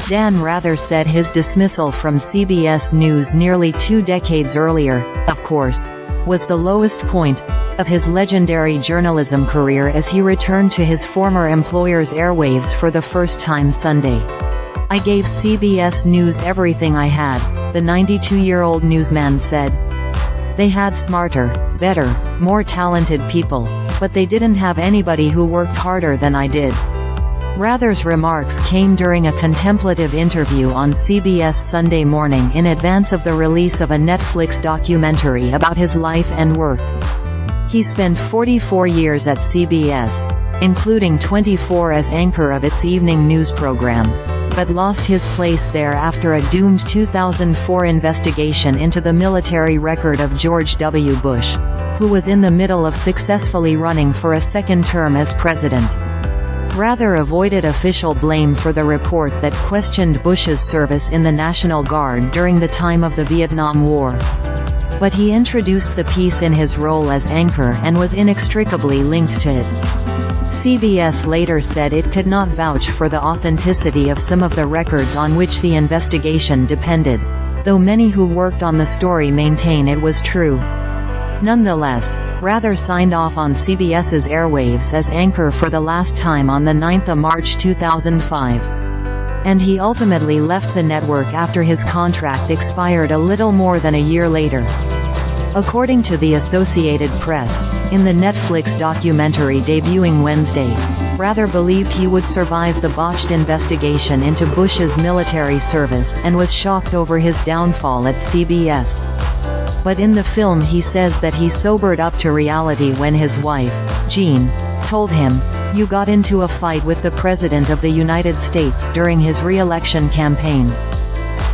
Dan Rather said his dismissal from CBS News nearly 2 decades earlier, of course, was the lowest point of his legendary journalism career as he returned to his former employer's airwaves for the first time Sunday. "I gave CBS News everything I had," the 92-year-old newsman said. "They had smarter, better, more talented people, but they didn't have anybody who worked harder than I did." Rather's remarks came during a contemplative interview on CBS Sunday Morning in advance of the release of a Netflix documentary about his life and work. He spent 44 years at CBS, including 24 as anchor of its evening news program, but lost his place there after a doomed 2004 investigation into the military record of George W. Bush, who was in the middle of successfully running for a second term as president. Rather avoided official blame for the report that questioned Bush's service in the National Guard during the time of the Vietnam War. But he introduced the piece in his role as anchor and was inextricably linked to it. CBS later said it could not vouch for the authenticity of some of the records on which the investigation depended, though many who worked on the story maintain it was true. Nonetheless, Rather signed off on CBS's airwaves as anchor for the last time on the 9th of March 2005. And he ultimately left the network after his contract expired a little more than a year later. According to the Associated Press, in the Netflix documentary debuting Wednesday, Rather believed he would survive the botched investigation into Bush's military service and was shocked over his downfall at CBS. But in the film he says that he sobered up to reality when his wife, Jean, told him, "You got into a fight with the President of the United States during his re-election campaign.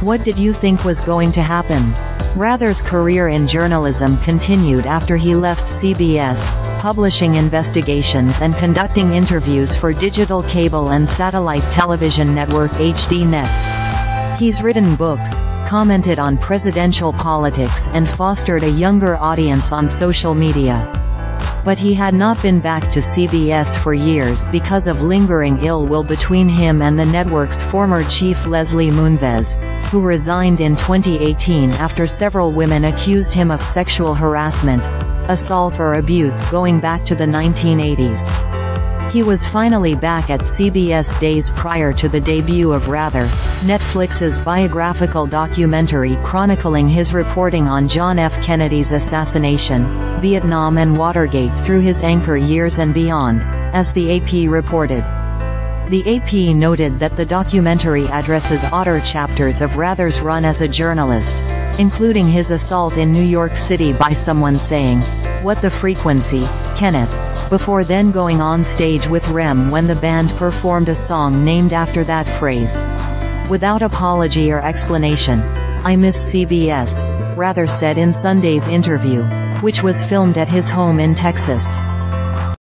What did you think was going to happen?" Rather's career in journalism continued after he left CBS, publishing investigations and conducting interviews for digital cable and satellite television network HDNet. He's written books, commented on presidential politics and fostered a younger audience on social media. But he had not been back to CBS for years because of lingering ill will between him and the network's former chief Leslie Moonves, who resigned in 2018 after several women accused him of sexual harassment, assault or abuse going back to the 1980s. He was finally back at CBS days prior to the debut of Rather, Netflix's biographical documentary chronicling his reporting on John F. Kennedy's assassination, Vietnam and Watergate through his anchor years and beyond, as the AP reported. The AP noted that the documentary addresses odder chapters of Rather's run as a journalist, including his assault in New York City by someone saying, "What the frequency, Kenneth?" before then going on stage with Rem when the band performed a song named after that phrase. "Without apology or explanation, I miss CBS," Rather said in Sunday's interview, which was filmed at his home in Texas.